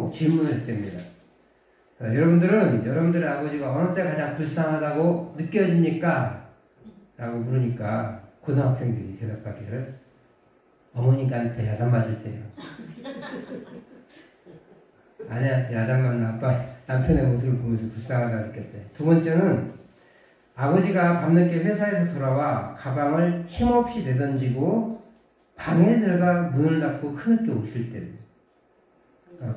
보고 질문을 했답니다. 여러분들은 여러분들의 아버지가 어느 때 가장 불쌍하다고 느껴집니까? 라고 물으니까 고등학생들이 대답하기를 어머니한테 야단 맞을 때요. 아내한테 야단 맞는 아빠 남편의 모습을 보면서 불쌍하다 느꼈대. 두 번째는 아버지가 밤늦게 회사에서 돌아와 가방을 힘없이 내던지고 방에 들어가 문을 닫고 흐느껴 오실 때,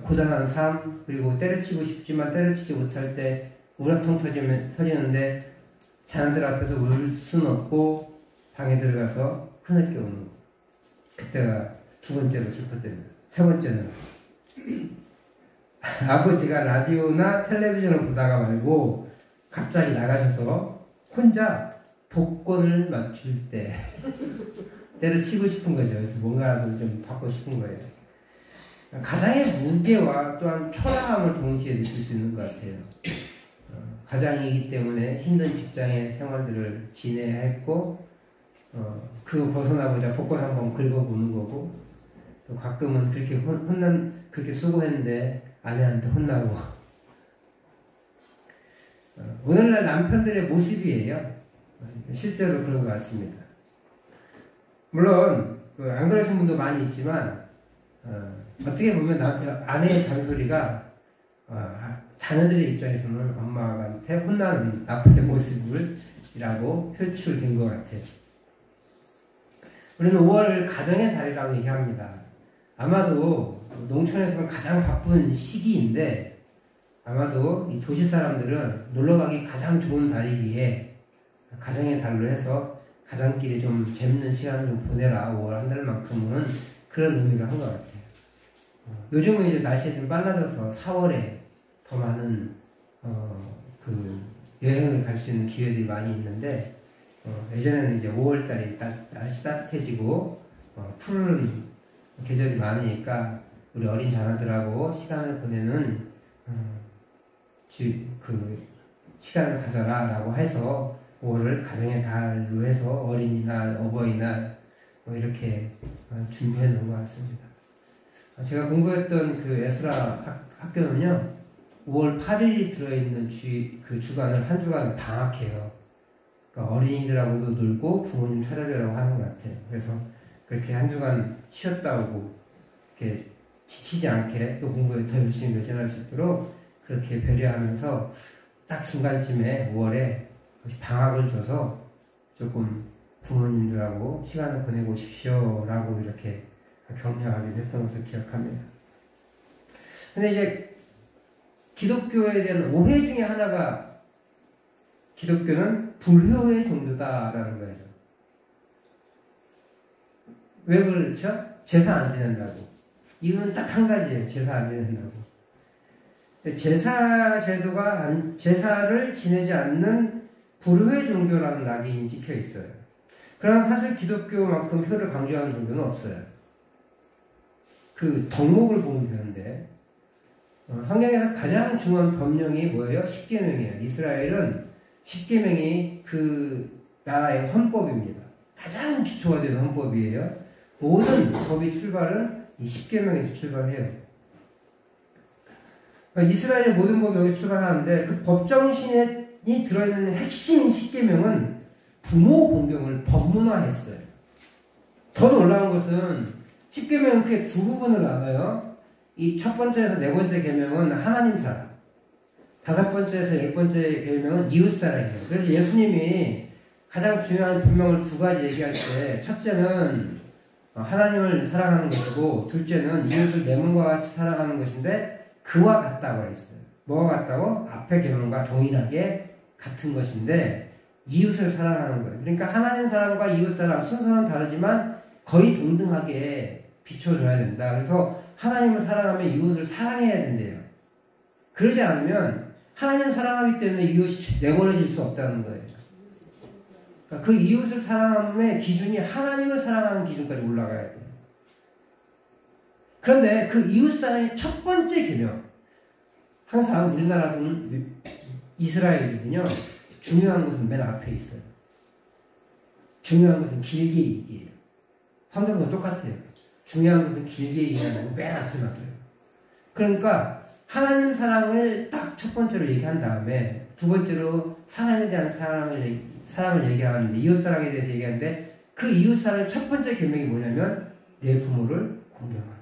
고단한 삶, 그리고 때려치고 싶지만 때려치지 못할 때 우라통 터지는데 자녀들 앞에서 울 수는 없고 방에 들어가서 흐느껴 오는 거. 그때가 두 번째로 슬펐답니다. 세 번째는 아버지가 라디오나 텔레비전을 보다가 말고 갑자기 나가셔서 혼자 복권을 맞출 때 때려치고 싶은 거죠. 그래서 뭔가라도 좀 받고 싶은 거예요. 가장의 무게와 또한 초라함을 동시에 느낄 수 있는 것 같아요. 가장이기 때문에 힘든 직장의 생활들을 지내야 했고, 그거 벗어나보자 복권 한번 긁어보는 거고, 또 가끔은 그렇게 그렇게 수고했는데 아내한테 혼나고. 오늘날 남편들의 모습이에요. 실제로 그런 것 같습니다. 물론 안 그러신 분도 많이 있지만 어떻게 보면 아내의 잔소리가 자녀들의 입장에서는 엄마한테 혼나는 나쁜 모습이라고 표출된 것 같아요. 우리는 5월을 가정의 달이라고 얘기합니다. 아마도 농촌에서는 가장 바쁜 시기인데 아마도 이 도시 사람들은 놀러가기 가장 좋은 달이기에 가정의 달로 해서 가장끼리 좀 재밌는 시간을 좀 보내라 5월 한 달만큼은 그런 의미를 한 것 같아요. 요즘은 이제 날씨가 좀 빨라져서 4월에 더 많은 여행을 갈 수 있는 기회들이 많이 있는데 예전에는 이제 5월달이 날씨 따뜻해지고 푸른 계절이 많으니까 우리 어린 자녀들하고 시간을 보내는 시간을 가져라 라고 해서 5월을 가정의 달로 해서 어린이날, 어버이날 이렇게 준비해 놓은 것 같습니다. 제가 공부했던 그 에스라 학교는요 5월 8일이 들어있는 주간을 한 주간 방학해요. 그러니까 어린이들하고도 놀고 부모님 찾아뵈라고 하는 것 같아요. 그래서 그렇게 한 주간 쉬었다 오고 이렇게 지치지 않게 또 공부에 더 열심히 매진할 수 있도록 그렇게 배려하면서 딱 중간쯤에 5월에 방학을 줘서 조금 부모님들하고 시간을 보내고 오십시오 라고 이렇게 격려하게 됐던 것을 기억합니다. 근데 이제 기독교에 대한 오해 중에 하나가 기독교는 불효의 종교다라는 거예요. 왜 그렇죠? 제사 안 지낸다고. 이유는 딱 한 가지예요. 제사 안 지낸다고. 제사 제도가 제사를 지내지 않는 불효의 종교라는 낙인이 찍혀 있어요. 그러나 사실 기독교만큼 효를 강조하는 종교는 없어요. 그 덕목을 보면 되는데 성경에서 가장 중요한 법령이 뭐예요? 십계명이에요. 이스라엘은 십계명이 그 나라의 헌법입니다. 가장 기초가 되는 헌법이에요. 모든 법의 출발은 이 십계명에서 출발해요. 그러니까 이스라엘의 모든 법이 여기 출발하는데 그 법정신이 들어있는 핵심 십계명은 부모 공경을 법문화했어요. 더 놀라운 것은 십계명은 크게 두 부분을 나눠요. 이 첫 번째에서 네 번째 계명은 하나님 사랑, 다섯 번째에서 열 번째 계명은 이웃 사랑이에요. 그래서 예수님이 가장 중요한 분명을 두 가지 얘기할 때 첫째는 하나님을 사랑하는 것이고 둘째는 이웃을 내 몸과 같이 사랑하는 것인데 그와 같다고 했어요. 뭐가 같다고? 앞의 계명과 동일하게 같은 것인데 이웃을 사랑하는 거예요. 그러니까 하나님 사랑과 이웃 사랑 순서는 다르지만 거의 동등하게 비춰줘야 된다. 그래서 하나님을 사랑하면 이웃을 사랑해야 된대요. 그러지 않으면 하나님을 사랑하기 때문에 이웃이 내버려질 수 없다는 거예요. 그러니까 그 이웃을 사랑함의 기준이 하나님을 사랑하는 기준까지 올라가야 돼요. 그런데 그 이웃 사랑의 첫 번째 계명, 항상 우리나라는 이스라엘이거든요. 중요한 것은 맨 앞에 있어요. 중요한 것은 길게 얘기해요. 성경도 똑같아요. 중요한 것은 길게 얘기하는 맨 앞에 놔둬요. 그러니까 하나님 사랑을 딱 첫 번째로 얘기한 다음에 두 번째로 사랑에 대한 사랑을 얘기하는데 이웃 사랑에 대해서 얘기하는데 그 이웃 사랑의 첫 번째 계명이 뭐냐면 내 부모를 공경하라.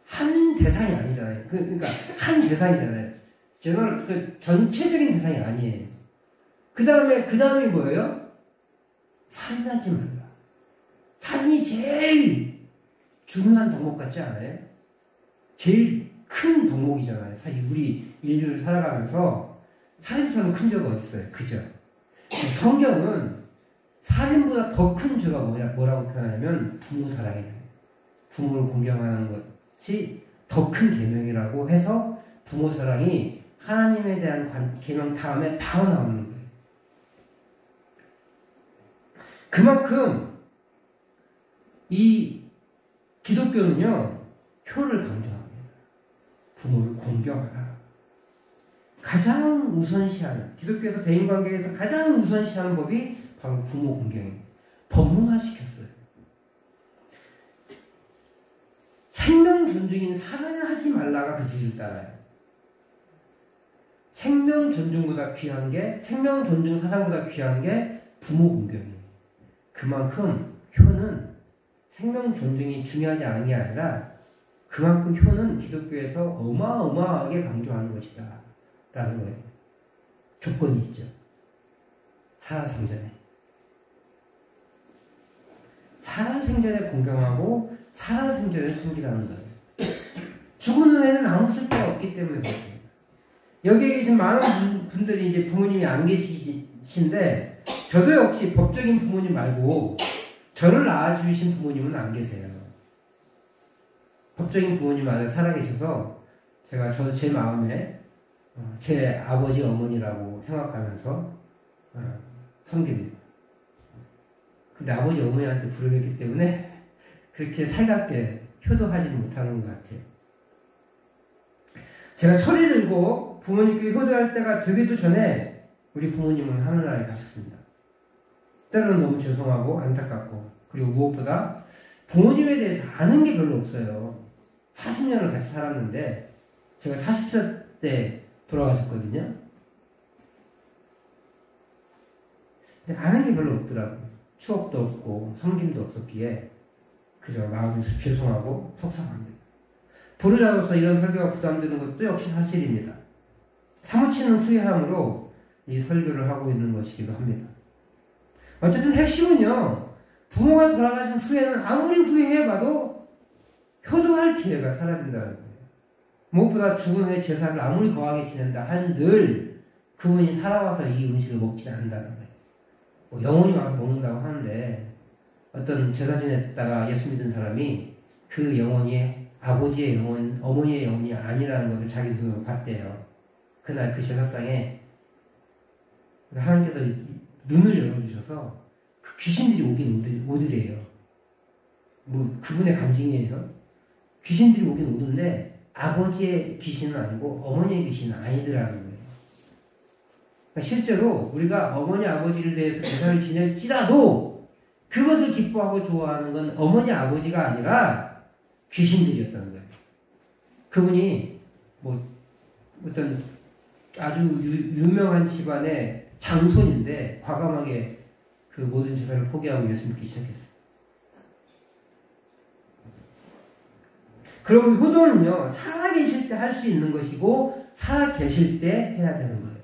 한 대상이 아니잖아요. 그러니까 한 대상이잖아요. 전체적인 대상이 아니에요. 그 다음이 뭐예요? 살인하지 말라. 살인이 제일 중요한 덕목 같지 않아요? 제일 큰 덕목이잖아요. 사실 우리 인류를 살아가면서 살인처럼 큰 죄가 어디 있어요? 그죠? 성경은 살인보다 더 큰 죄가 뭐라고 표현하냐면 부모 사랑이에요. 부모를 공경하는 것이 더 큰 계명이라고 해서 부모 사랑이 하나님에 대한 계명 다음에 바로 나오는 거예요. 그만큼 이 기독교는요 효를 강조합니다. 부모를 공경하라. 가장 우선시하는 기독교에서 대인관계에서 가장 우선시하는 법이 바로 부모 공경입니다. 법문화시켰어요. 생명 존중인 사랑을 하지 말라가 그 뒤를 따라요. 생명 존중보다 귀한 게 생명 존중 사상보다 귀한 게 부모 공경이에요. 그만큼 효는 생명 존중이 중요하지 않은 게 아니라 그만큼 효는 기독교에서 어마어마하게 강조하는 것이다 라는 거예요. 조건이 있죠. 살아생전에 공경하고 살아생전에 섬기라는 거예요. 죽은 후에는 아무 쓸데가 없기 때문에 그렇습니다. 여기에 계신 많은 분들이 이제 부모님이 안 계시신데 저도 역시 법적인 부모님 말고 저를 낳아주신 부모님은 안 계세요. 법적인 부모님 안에 살아계셔서 저도 제 마음에 제 아버지 어머니라고 생각하면서 섬깁니다. 근데 아버지 어머니한테 부르겠기 때문에 그렇게 살갑게 효도하지는 못하는 것 같아요. 제가 철이 들고 부모님께 효도할 때가 되기도 전에 우리 부모님은 하늘나라에 가셨습니다. 때로는 너무 죄송하고 안타깝고 그리고 무엇보다 부모님에 대해서 아는 게 별로 없어요. 40년을 같이 살았는데 제가 40세 때 돌아가셨거든요. 근데 아는 게 별로 없더라고요. 추억도 없고 섬김도 없었기에 그저 마음이 죄송하고 속상합니다. 부르자로서 이런 설교가 부담되는 것도 역시 사실입니다. 사무치는 후회함으로 이 설교를 하고 있는 것이기도 합니다. 어쨌든 핵심은요. 부모가 돌아가신 후에는 아무리 후회해봐도 효도할 기회가 사라진다는 거예요. 무엇보다 죽은 후에 제사를 아무리 거하게 지낸다 한들 그분이 살아와서 이 음식을 먹지 않는다는 거예요. 뭐 영혼이 와서 먹는다고 하는데 어떤 제사 지냈다가 예수 믿은 사람이 그 영혼이 아버지의 영혼, 어머니의 영혼이 아니라는 것을 자기 스스로 봤대요. 그날 그 제사상에 하나님께서 눈을 열어주셔서 그 귀신들이 오긴 오더래요. 뭐 그분의 간증이에요. 귀신들이 오긴 오던데 아버지의 귀신은 아니고 어머니의 귀신은 아니더라는 거예요. 그러니까 실제로 우리가 어머니 아버지를 대해서 제사를 지낼지라도 그것을 기뻐하고 좋아하는 건 어머니 아버지가 아니라 귀신들이었다는 거예요. 그분이 뭐 어떤 아주 유명한 집안의 장손인데 과감하게 그 모든 제사를 포기하고 예수 믿기 시작했어요. 그럼 효도는요, 살아계실 때 할 수 있는 것이고, 살아계실 때 해야 되는 거예요.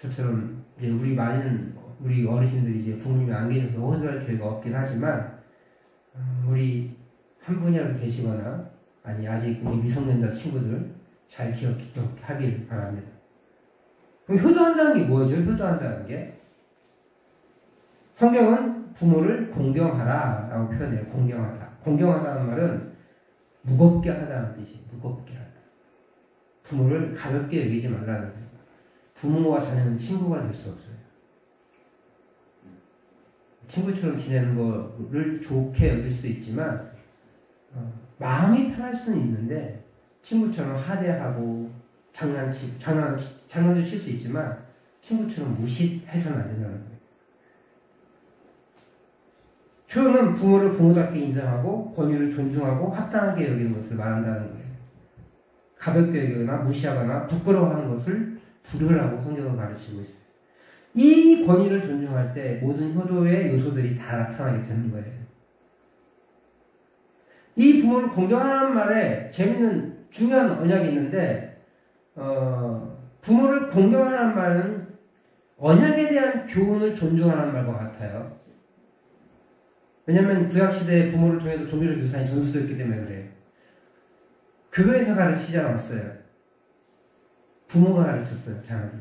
저처럼, 이제 우리 어르신들이 이제 부모님이 안 계셔서 효도할 기회가 없긴 하지만, 우리 한 분이라도 계시거나, 아니, 아직 우리 미성년자 친구들 잘 기억하길 바랍니다. 그럼 효도한다는 게 뭐죠? 효도한다는 게? 성경은 부모를 공경하라 라고 표현해요. 공경하다. 공경하다는 말은 무겁게 하다는 뜻이에요. 무겁게 하다. 부모를 가볍게 여기지 말라는 거예요. 부모와 자녀는 친구가 될 수 없어요. 친구처럼 지내는 거를 좋게 여길 수도 있지만 마음이 편할 수는 있는데 친구처럼 하대하고 장난도 칠 수 있지만 친구처럼 무시해서는 안 된다는 거예요. 효는 부모를 부모답게 인정하고 권위를 존중하고 합당하게 여기는 것을 말한다는 거예요. 가볍게 여기거나 무시하거나 부끄러워하는 것을 불효라고 성경은 가르치고 있어요. 이 권위를 존중할 때 모든 효도의 요소들이 다 나타나게 되는 거예요. 이 부모를 공경하는 말에 재밌는 중요한 언약이 있는데 부모를 공경하는 말은 언약에 대한 교훈을 존중하는 말과 같아요. 왜냐하면 구약시대에 부모를 통해서 종교적 유산이 전수됐기 때문에 그래요. 교회에서 가르치지 않았어요. 부모가 가르쳤어요. 자녀들.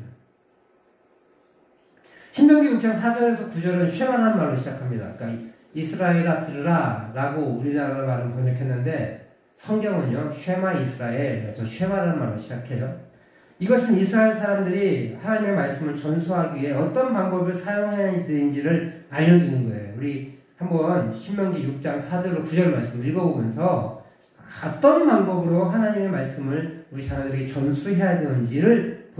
신명기 6장 4절에서 9절은 쉐마라는 말로 시작합니다. 그러니까 이스라엘아 들으라 라고 우리나라 말은 번역했는데 성경은요 쉐마 이스라엘, 쉐마라는 말로 시작해요. 이것은 이스라엘 사람들이 하나님의 말씀을 전수하기 위해 어떤 방법을 사용해야 되는지를 알려주는 거예요. 우리 한번 신명기 6장 4절로 9절 말씀을 읽어보면서 어떤 방법으로 하나님의 말씀을 우리 자녀들에게 전수해야 되는지를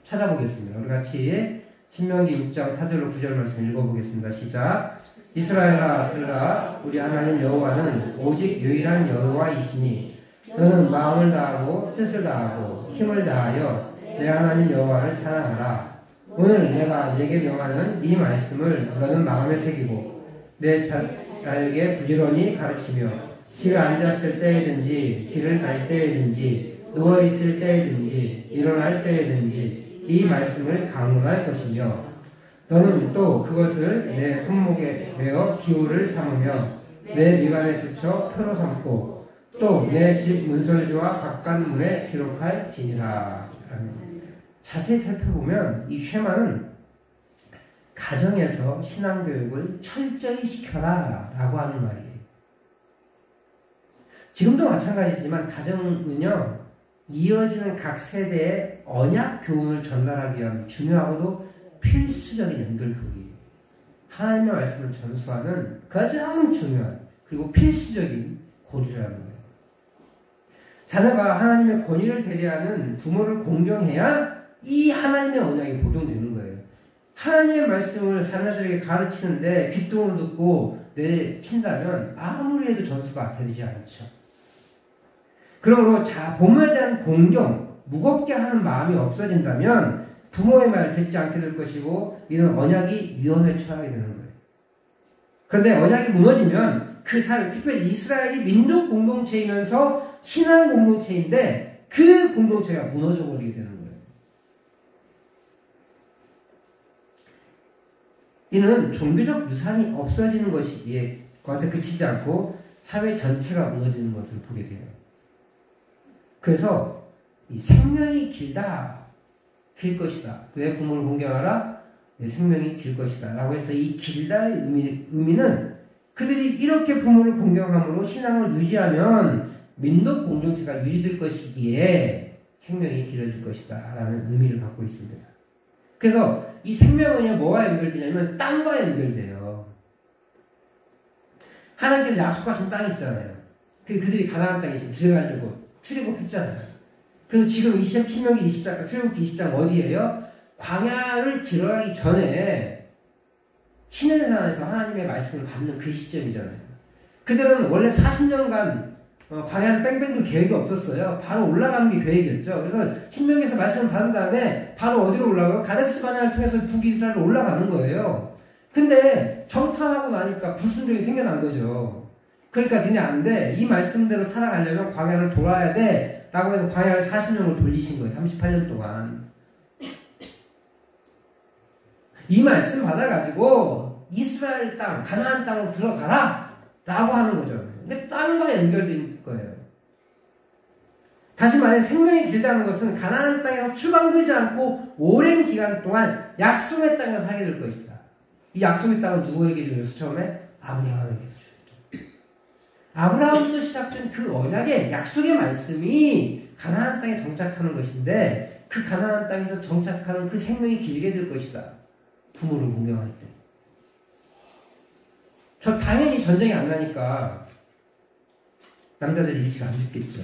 찾아보겠습니다. 우리 같이 신명기 6장 4절로 9절 말씀 읽어보겠습니다. 시작. 이스라엘아 들으라. 우리 하나님 여호와는 오직 유일한 여호와이시니 너는 마음을 다하고 뜻을 다하고 힘을 다하여 내 하나님 여호와를 사랑하라. 오늘 내가 네게 명하는 이 말씀을 너는 마음에 새기고 내 자에게 부지런히 가르치며 집에 앉았을 때이든지 길을 갈 때이든지 누워있을 때이든지 일어날 때이든지 이 말씀을 강론할 것이며 너는 또 그것을 내 손목에 메어 기호를 삼으며 내 미간에 붙여 표로 삼고 또 내 집 문설주와 바깥문에 기록할지니라. 자세히 살펴보면 이 쉐마는 가정에서 신앙교육을 철저히 시켜라 라고 하는 말이에요. 지금도 마찬가지지만 가정은요 이어지는 각 세대의 언약 교훈을 전달하기 위한 중요하고도 필수적인 연결고리예요. 하나님의 말씀을 전수하는 가장 중요한 그리고 필수적인 고리라는 거예요. 자녀가 하나님의 권위를 대리하는 부모를 공경해야 이 하나님의 언약이 보존되는 거예요. 하나님의 말씀을 자녀들에게 가르치는데 귓등으로 듣고 내친다면 아무리 해도 전수가 되지 않죠. 그러므로 부모에 대한 공경, 무겁게 하는 마음이 없어진다면 부모의 말을 듣지 않게 될 것이고 이런 언약이 위험에 처하게 되는 거예요. 그런데 언약이 무너지면 그 사회, 특별히 이스라엘이 민족 공동체이면서 신앙 공동체인데 그 공동체가 무너져 버리게 되는 거예요. 이는 종교적 유산이 없어지는 것이기에 것에 그치지 않고 사회 전체가 무너지는 것을 보게 돼요. 그래서 이 생명이 길다, 길 것이다. 내 부모를 공경하라, 내 생명이 길 것이다. 라고 해서 이 길다의 의미는 그들이 이렇게 부모를 공경함으로 신앙을 유지하면 민족 공동체가 유지될 것이기에 생명이 길어질 것이다. 라는 의미를 갖고 있습니다. 그래서 이 생명은요, 뭐와 연결되냐면 땅과 연결돼요. 하나님께서 약속하신 땅이 있잖아요. 그들이 가나안 땅에 지금 들어가려고 출애굽했잖아요. 그래서 지금 신명기 20장, 출애굽기 20장 어디예요? 광야를 들어가기 전에 시내산에서 하나님의 말씀을 받는 그 시점이잖아요. 그들은 원래 40년간 광야를 뺑뺑 돌 계획이 없었어요. 바로 올라가는 게 계획이었죠. 그래서 신명기에서 말씀을 받은 다음에 바로 어디로 올라가요? 가데스 바네아를 통해서 북이스라엘로 올라가는 거예요. 근데 정탐하고 나니까 불순종이 생겨난 거죠. 그러니까 니네 안 돼. 이 말씀대로 살아가려면 광야를 돌아야 돼. 라고 해서 광야를 40년을 돌리신 거예요. 38년 동안. 이 말씀 받아가지고 이스라엘 땅, 가나안 땅으로 들어가라. 라고 하는 거죠. 근데 땅과 연결된 거예요. 다시 말해 생명이 길다는 것은 가나안 땅에서 추방되지 않고 오랜 기간 동안 약속의 땅에서 살게 될 것이다. 이 약속의 땅은 누구에게 주면서 처음에? 아브라함에게 주죠. 아브라함부터 시작된 그 언약의 약속의 말씀이 가나안 땅에 정착하는 것인데 그 가나안 땅에서 정착하는 그 생명이 길게 될 것이다. 부모를 공경할 때. 저 당연히 전쟁이 안 나니까 남자들이 일찍 안 죽겠죠.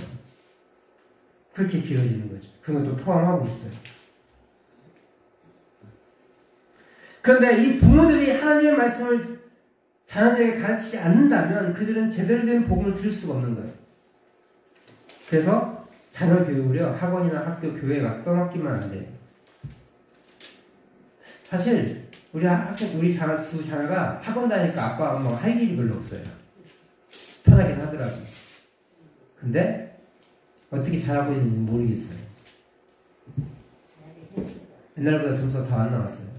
그렇게 길어지는 거죠. 그런 것도 포함하고 있어요. 그런데 이 부모들이 하나님의 말씀을 자녀들에게 가르치지 않는다면 그들은 제대로 된 복음을 들을 수가 없는 거예요. 그래서 자녀 교육을요, 학원이나 학교, 교회에 막 떠맡기만 안 돼요. 사실 우리 두 자녀가 학원 다니니까 아빠 엄마가 할 일이 별로 없어요. 편하긴 하더라고요. 근데 어떻게 잘하고 있는지 모르겠어요. 옛날보다 점수가 더 안 나왔어요.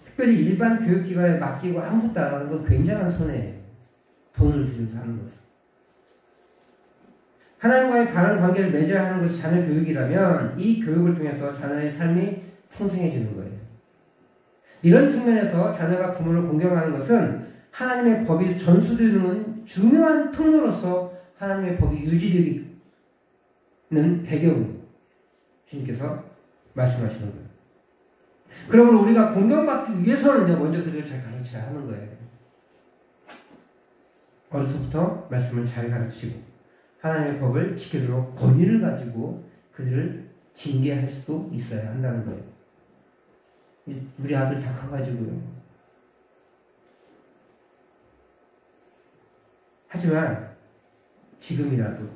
특별히 일반 교육기관에 맡기고 아무것도 안 하는 건 굉장한 손해예요. 돈을 들여서 하는 것은. 하나님과의 바른 관계를 맺어야 하는 것이 자녀 교육이라면 이 교육을 통해서 자녀의 삶이 풍성해지는 거예요. 이런 측면에서 자녀가 부모를 공경하는 것은 하나님의 법이 전수되는 중요한 통로로서 하나님의 법이 유지되는 배경을 주님께서 말씀하시는 거예요. 그러므로 우리가 공경받기 위해서는 먼저 그들을 잘 가르쳐야 하는 거예요. 어려서부터 말씀을 잘 가르치고 하나님의 법을 지키도록 권위를 가지고 그들을 징계할 수도 있어야 한다는 거예요. 우리 아들 다 커가지고요. 하지만 지금이라도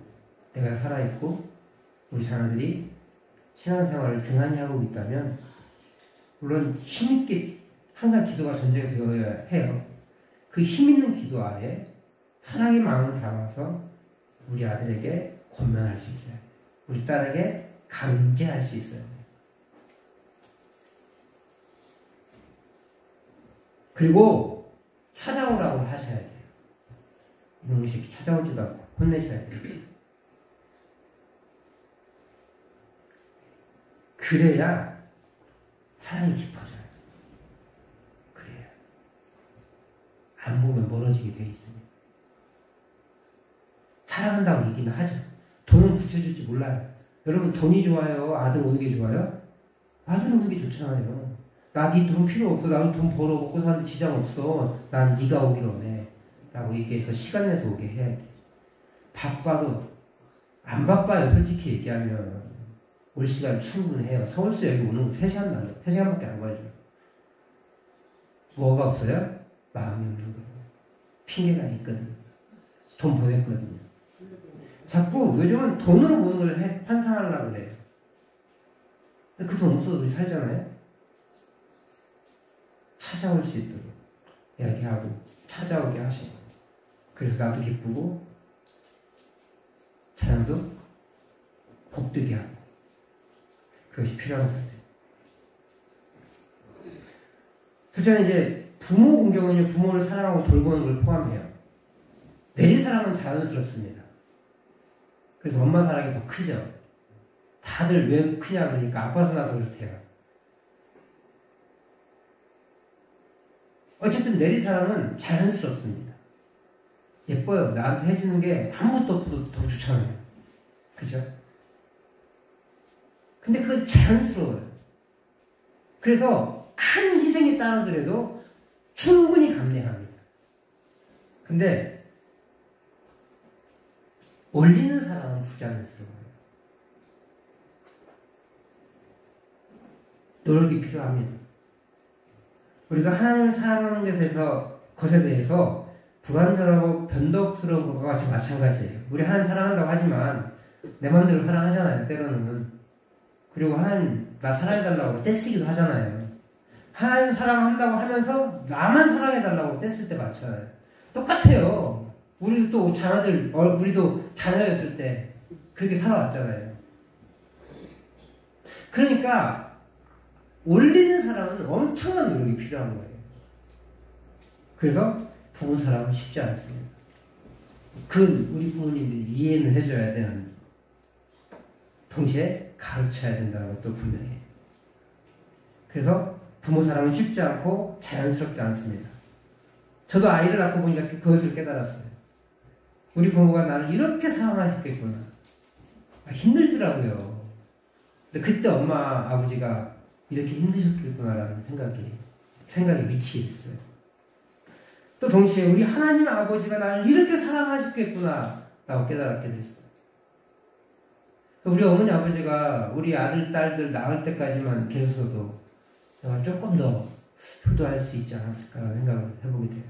내가 살아있고 우리 자녀들이 신앙생활을 등한히 하고 있다면 물론 힘있게 항상 기도가 전쟁되어야 해요. 그 힘있는 기도 아래 사랑의 마음을 담아서 우리 아들에게 권면할 수 있어요. 우리 딸에게 강제할 수 있어요. 그리고 찾아오라고 하셔야 돼요. 이놈의 새끼 찾아오지도 않고 혼내셔야 돼요. 그래야 사랑이 깊어져요. 그래야. 안 보면 멀어지게 돼 있습니다. 사랑한다고 얘기는 하죠. 돈은 붙여줄지 몰라요. 여러분 돈이 좋아요? 아들 오는 게 좋아요? 아들 오는 게 좋잖아요. 나 네 돈 필요 없어. 나도 돈 벌어 먹고 사는데 지장 없어. 난 네가 오길 원해. 라고 얘기해서 시간 내서 오게 해야 돼. 바빠도 안 바빠요. 솔직히 얘기하면. 올 시간 충분해요. 서울서 여기 오는 거 3시간 나요. 3시간밖에 안 걸려요. 뭐가 없어요? 마음이 없는 거예요. 핑계가 있거든요. 돈 보냈거든요. 자꾸 요즘은 돈으로 보는 걸 환산하려고 그래요. 그 돈 없어도 우리 살잖아요. 찾아올 수 있도록 이야기하고 찾아오게 하시고 그래서 나도 기쁘고 사람도 복되게 하고 그것이 필요한 것 같아요. 둘째는 이제 부모 공경은요, 부모를 사랑하고 돌보는 걸 포함해요. 내리사랑은 자연스럽습니다. 그래서 엄마 사랑이 더 크죠. 다들 왜 크냐 그러니까 아빠서 나서 그렇대요. 어쨌든 내리사랑은 자연스럽습니다. 예뻐요. 나한테 해주는 게 아무것도 없어도 더 좋잖아요. 그죠? 근데 그건 자연스러워요. 그래서 큰 희생이 따르더라도 충분히 감내합니다. 근데 올리는 사랑은 부자연스러워요. 노력이 필요합니다. 우리가 하나님을 사랑하는 것에 대해서 불완전하고 변덕스러운 것과 같이 마찬가지예요. 우리 하나님 사랑한다고 하지만 내 마음대로 사랑하잖아요. 때로는. 그리고 하나님 나 사랑해달라고 떼쓰기도 하잖아요. 하나님 사랑한다고 하면서 나만 사랑해달라고 떼쓸 때 많잖아요. 똑같아요. 우리도 자녀였을 때 그렇게 살아왔잖아요. 그러니까 올리는 사랑은 엄청난 노력이 필요한 거예요. 그래서 부모 사랑은 쉽지 않습니다. 그건 우리 부모님들이 이해는 해줘야 되는, 동시에 가르쳐야 된다는 것도 분명해요. 그래서 부모 사랑은 쉽지 않고 자연스럽지 않습니다. 저도 아이를 낳고 보니까 그것을 깨달았어요. 우리 부모가 나를 이렇게 사랑하셨겠구나. 힘들더라고요. 근데 그때 엄마, 아버지가 이렇게 힘드셨겠구나라는 생각이 미치게 됐어요. 또 동시에 우리 하나님 아버지가 나를 이렇게 사랑하셨겠구나 라고 깨달았게 됐어요. 우리 어머니 아버지가 우리 아들, 딸들 낳을 때까지만 계셔서도 내가 조금 더 효도할 수 있지 않았을까라는 생각을 해보게 돼요.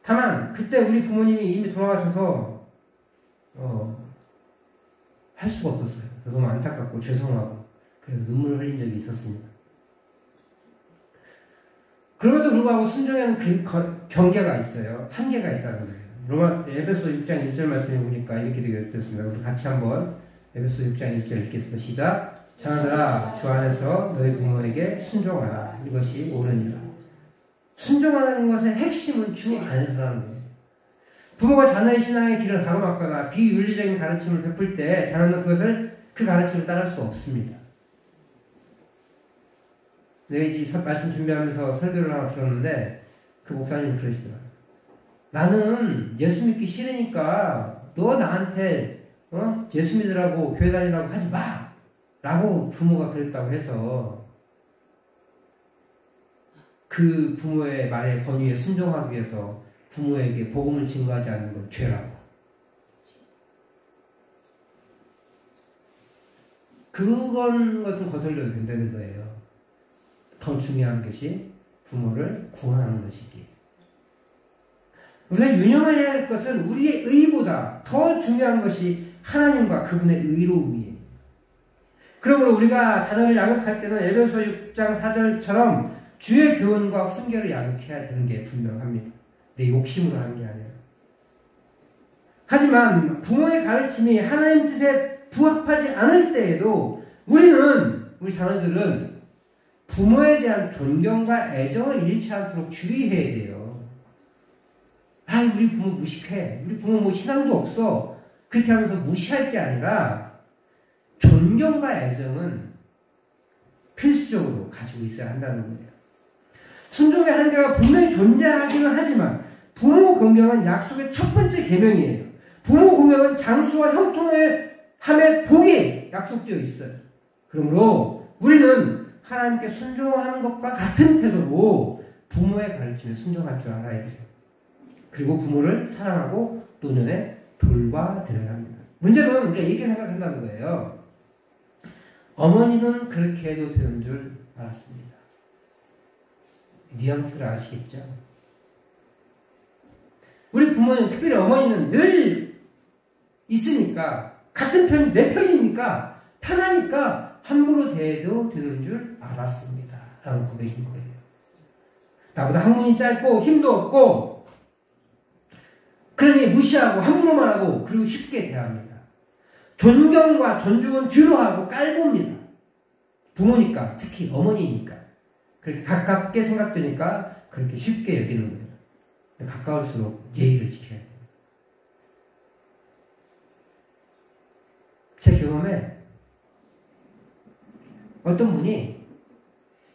다만 그때 우리 부모님이 이미 돌아가셔서 할 수가 없었어요. 너무 안타깝고 죄송하고 그래서 눈물을 흘린 적이 있었습니다. 그럼에도 불구하고 순종에는 경계가 있어요. 한계가 있다는 거예요. 에베소 6장 1절 말씀을 보니까 이렇게 되었습니다. 우리 같이 한번 에베소 6장 1절 읽겠습니다. 시작. 자녀들아 주 안에서 너희 부모에게 순종하라. 이것이 옳으니라. 순종하는 것의 핵심은 주 안에서라는 거예요. 부모가 자녀의 신앙의 길을 가로막거나 비윤리적인 가르침을 베풀 때 자녀는 그 가르침을 따를 수 없습니다. 내가 이제 말씀 준비하면서 설교를 하나 들었는데 그 목사님이 그러시더라고요. 나는 예수 믿기 싫으니까 너 나한테 예수 믿으라고 교회 다니라고 하지 마! 라고 부모가 그랬다고 해서 그 부모의 말에 권위에 순종하기 위해서 부모에게 복음을 증거하지 않는 건 죄라고. 그것은 거슬려도 된다는 거예요. 더 중요한 것이 부모를 구원하는 것이기에. 우리가 유념해야 할 것은 우리의 의보다 더 중요한 것이 하나님과 그분의 의로움이에요. 그러므로 우리가 자녀를 양육할 때는 에베소 6장 4절처럼 주의 교훈과 훈계를 양육해야 되는 게 분명합니다. 내 욕심으로 하는 게 아니에요. 하지만 부모의 가르침이 하나님 뜻에 부합하지 않을 때에도 우리 자녀들은 부모에 대한 존경과 애정을 잃지 않도록 주의해야 돼요. 우리 부모 무식해. 우리 부모 뭐 신앙도 없어. 그렇게 하면서 무시할 게 아니라 존경과 애정은 필수적으로 가지고 있어야 한다는 거예요. 순종의 한계가 분명히 존재하기는 하지만 부모 공경은 약속의 첫 번째 계명이에요. 부모 공경은 장수와 형통을 함의 복이 약속되어 있어요. 그러므로 우리는 하나님께 순종하는 것과 같은 태도로 부모의 가르침에 순종할 줄 알아야 돼요. 그리고 부모를 사랑하고 노년에 돌봐드려야 합니다. 문제는 우리가 이렇게 생각한다는 거예요. 어머니는 그렇게 해도 되는 줄 알았습니다. 뉘앙스를 아시겠죠? 우리 부모는, 특별히 어머니는 늘 있으니까, 같은 편, 내 편이니까, 편하니까 함부로 대해도 되는 줄 알았습니다. 라는 고백인 거예요. 나보다 학문이 짧고 힘도 없고 그러니 무시하고 함부로 말하고 그리고 쉽게 대합니다. 존경과 존중은 뒤로 하고 깔봅니다. 부모니까, 특히 어머니니까 그렇게 가깝게 생각되니까 그렇게 쉽게 여기는 거예요. 가까울수록 예의를 지켜야 돼요. 제 경험에 어떤 분이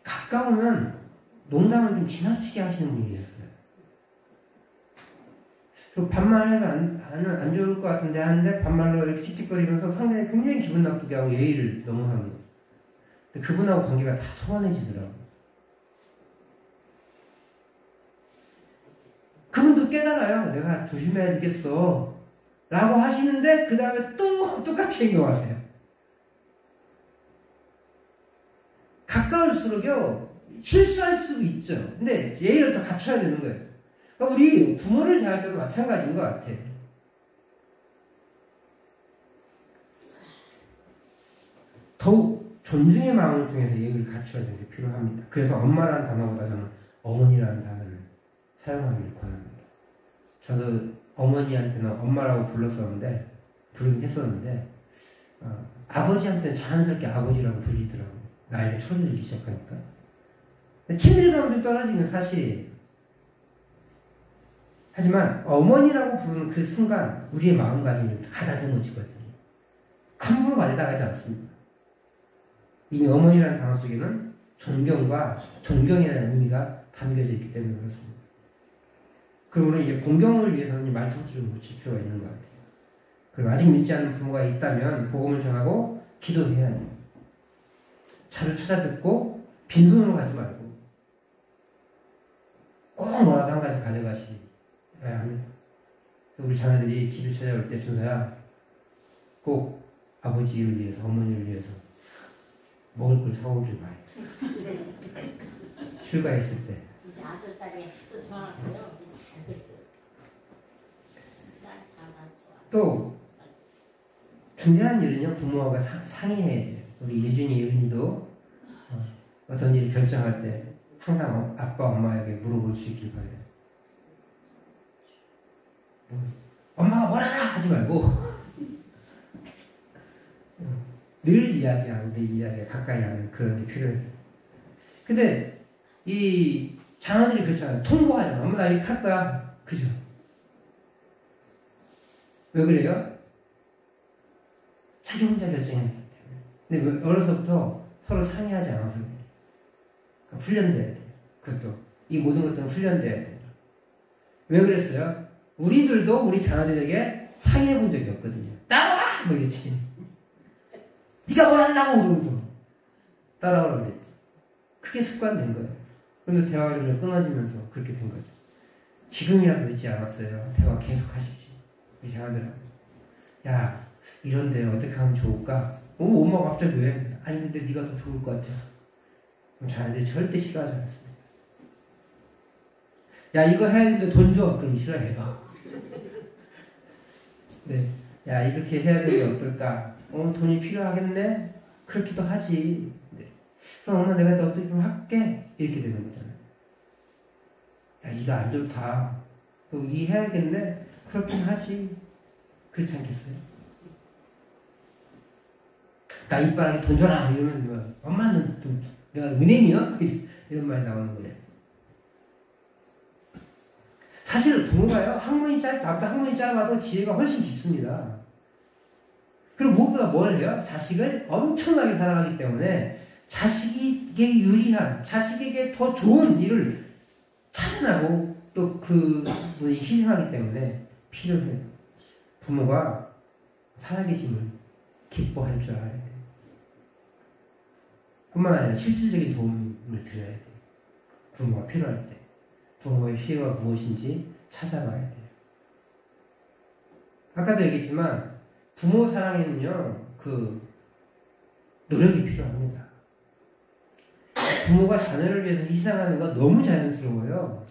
가까우면 농담을 좀 지나치게 하시는 분이 있었어요. 그리고 반말해서 안 좋을 것 같은데 하는데 반말로 이렇게 틱틱거리면서 상당히 굉장히 기분 나쁘게 하고 예의를 너무 하는 거예요. 근데 그분하고 관계가 다 소원해지더라고요. 그분도 깨달아요. 내가 조심해야 되겠어. 라고 하시는데 그 다음에 또 똑같이 행동하세요. 가까울수록요 실수할 수도 있죠. 근데 예의를 더 갖춰야 되는 거예요. 그러니까 우리 부모를 대할 때도 마찬가지인 것 같아요. 더욱 존중의 마음을 통해서 예의를 갖춰야 되는 게 필요합니다. 그래서 엄마라는 단어보다 저는 어머니라는 단어를 사용하기를 권합니다. 저도 어머니한테는 엄마라고 부르긴 했었는데 아버지한테는 자연스럽게 아버지라고 불리더라고요. 나이가 처들기 시작하니까. 친밀감도 떨어지는 사실이에요. 하지만 어머니라고 부르는 그 순간 우리의 마음가짐이 가다듬어지거든요. 함부로 말해나가지 않습니다. 이미 어머니라는 단어 속에는 존경과 존경이라는 의미가 담겨져 있기 때문에 그렇습니다. 그러므로 이제 공경을 위해서는 말투도 좀 고칠 필요가 있는 것 같아요. 그리고 아직 믿지 않는 부모가 있다면 복음을 전하고 기도해야 해요. 자주 찾아뵙고 빈손으로 가지 말고 꼭 뭐라도 한 가지 가져가셔야 합니다. 우리 자녀들이 집에 찾아올 때 준서야 꼭 아버지를 위해서 어머니를 위해서 먹을 걸 사오길 바래. 휴가했을 때. 아들 딸이 또 좋아하고요. 또 중요한 일은요 부모가 상의해야 돼요. 우리 예준이 예은이도 어떤 일을 결정할 때 항상 아빠 엄마에게 물어볼 수 있길 바래요. 엄마가 뭐라나 하지 말고 늘 이야기하고 내 이야기에 가까이 하는 그런 게 필요해요. 근데 이 자녀들이 그렇잖아요. 통보하잖아. 엄마 나 이렇게 할 거야. 그죠? 왜 그래요? 자기 혼자 결정했기 때문에. 근데 어려서부터 서로 상의하지 않아서 그래요. 그러니까 훈련돼야 돼요. 그것도 이 모든 것들은 훈련돼야 돼요. 왜 그랬어요? 우리들도 우리 자녀들에게 상의해 본 적이 없거든요. 따라와! 뭐 이랬지. 네가 뭘 한다고 그러면서 따라오라고 그랬지. 그게 습관된 거예요. 그런데 대화가 끊어지면서 그렇게 된 거죠. 지금이라도 늦지 않았어요. 대화 계속 하십시오. 우리 자녀들하고. 야, 이런데 어떻게 하면 좋을까? 엄마가 갑자기 왜? 아니 근데 네가 더 좋을 것 같아서. 그럼 자녀들이 절대 싫어하지 않습니다. 야, 이거 해야 되는데 돈 줘. 그럼 싫어해요. 네. 야, 이렇게 해야 되는 게 어떨까? 돈이 필요하겠네? 그렇기도 하지. 네. 그럼 엄마 내가 어떻게 좀 할게? 이렇게 되는 거잖아요. 야, 이거 안 좋다. 이 해야겠네? 그렇긴 하지. 그렇지 않겠어요? 나 이빨에 돈 줘라! 이러면 뭐, 엄마는 돈, 내가 은행이야? 이런 말이 나오는 거예요. 사실 부모가요, 나보다 학문이 짧아도 지혜가 훨씬 깊습니다. 그리고 무엇보다 뭘 해요? 자식을 엄청나게 사랑하기 때문에 자식에게 유리한, 자식에게 더 좋은 일을 찾아나고 또 그분이 희생하기 때문에 필요해요. 부모가 살아계심을 기뻐할 줄 알아야 돼요. 뿐만 아니라 실질적인 도움을 드려야 돼요. 부모가 필요할 때. 부모의 필요가 무엇인지 찾아봐야 돼요. 아까도 얘기했지만 부모 사랑에는요, 노력이 필요합니다. 부모가 자녀를 위해서 희생하는 건 너무 자연스러워요.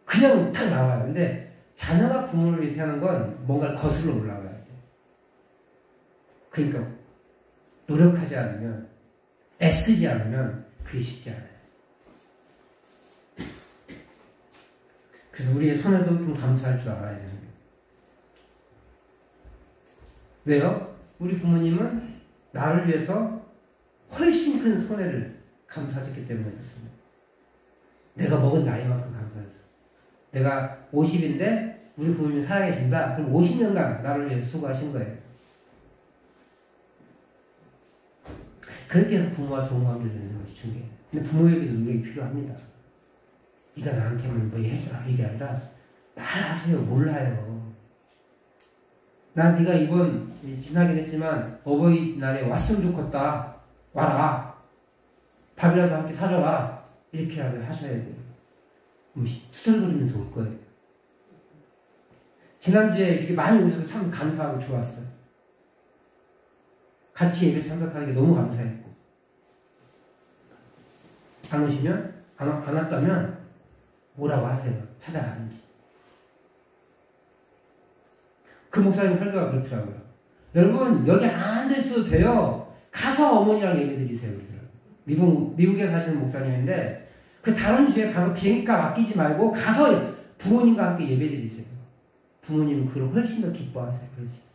그냥 딱 나와요. 근데 자녀가 부모를 위해서 하는 건 뭔가를 거슬러 올라가야 돼요. 그러니까 노력하지 않으면, 애쓰지 않으면 그게 쉽지 않아요. 그래서 우리의 손에도 좀 감사할 줄 알아야 되는 거예요. 왜요? 우리 부모님은 나를 위해서 훨씬 큰 손해를 감사하셨기 때문에 그렇습니다. 내가 먹은 나이만큼 감사했어. 내가 50인데 우리 부모님이 살아계신다. 그럼 50년간 나를 위해서 수고하신 거예요. 그렇게 해서 부모와 좋은 관계를 맺는 것이 중요해요. 근데 부모에게도 노력이 필요합니다. 네가 나한테는 뭐 해줘라 이게 아니라 말하세요. 몰라요. 나 네가 이번 지나긴 했지만 어버이날에 왔으면 좋겠다. 와라. 밥이라도 함께 사줘라. 이렇게라도 하셔야 돼요. 투덜거리면서 올 거예요. 지난주에 이렇게 많이 오셔서 참 감사하고 좋았어요. 같이 예배 참석하는 게 너무 감사했고, 안 오시면 안 왔다면 뭐라고 하세요. 찾아가든지. 그 목사님 설교가 그렇더라고요. 여러분 여기 안 앉아있어도 돼요. 가서 어머니랑 예배드리세요. 그러더라고요. 미국에 사시는 목사님인데 그 다른 주에 가서 비행기값 아끼지 말고 가서 부모님과 함께 예배드리세요. 부모님은 그걸 훨씬 더 기뻐하세요. 그렇지.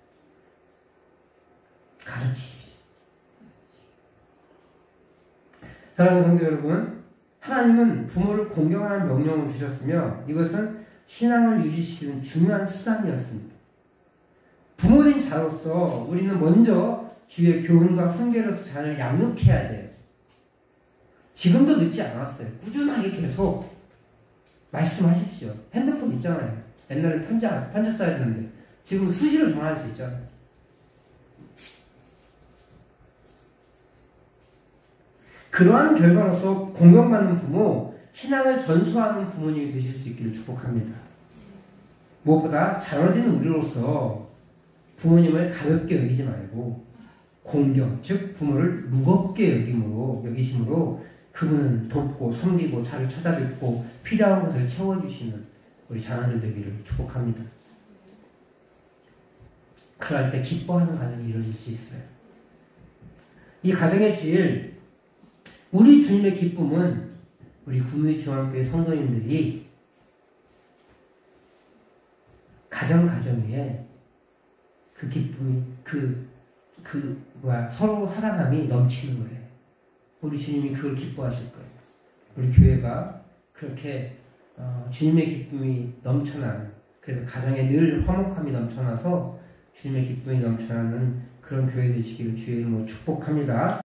가르치십시오. 사랑하는 성도 여러분, 하나님은 부모를 공경하는 명령을 주셨으며 이것은 신앙을 유지시키는 중요한 수단이었습니다. 부모된 자로서 우리는 먼저 주의 교훈과 훈계로서 자녀를 양육해야 돼요. 지금도 늦지 않았어요. 꾸준하게 계속 말씀하십시오. 핸드폰 있잖아요. 옛날에 편지 써야 되는데 지금 수시로 전화할 수 있잖아요. 그러한 결과로서 공경받는 부모, 신앙을 전수하는 부모님이 되실 수 있기를 축복합니다. 무엇보다 자녀된 우리로서 부모님을 가볍게 여기지 말고 공경, 즉 부모를 무겁게 여기심으로 그분을 돕고 섬기고 잘 찾아뵙고 필요한 것을 채워주시는 우리 자녀들 되기를 축복합니다. 그럴 때 기뻐하는 가정이 이루어질 수 있어요. 이 가정의 주일, 우리 주님의 기쁨은 우리 구미중앙교회 성도님들이 가정에 그 기쁨이 서로 사랑함이 넘치는 거예요. 우리 주님이 그걸 기뻐하실 거예요. 우리 교회가 그렇게 주님의 기쁨이 넘쳐나는, 그래서 가정에 늘 화목함이 넘쳐나서 주님의 기쁨이 넘쳐나는 그런 교회 되시기를 주의 이름으로 축복합니다.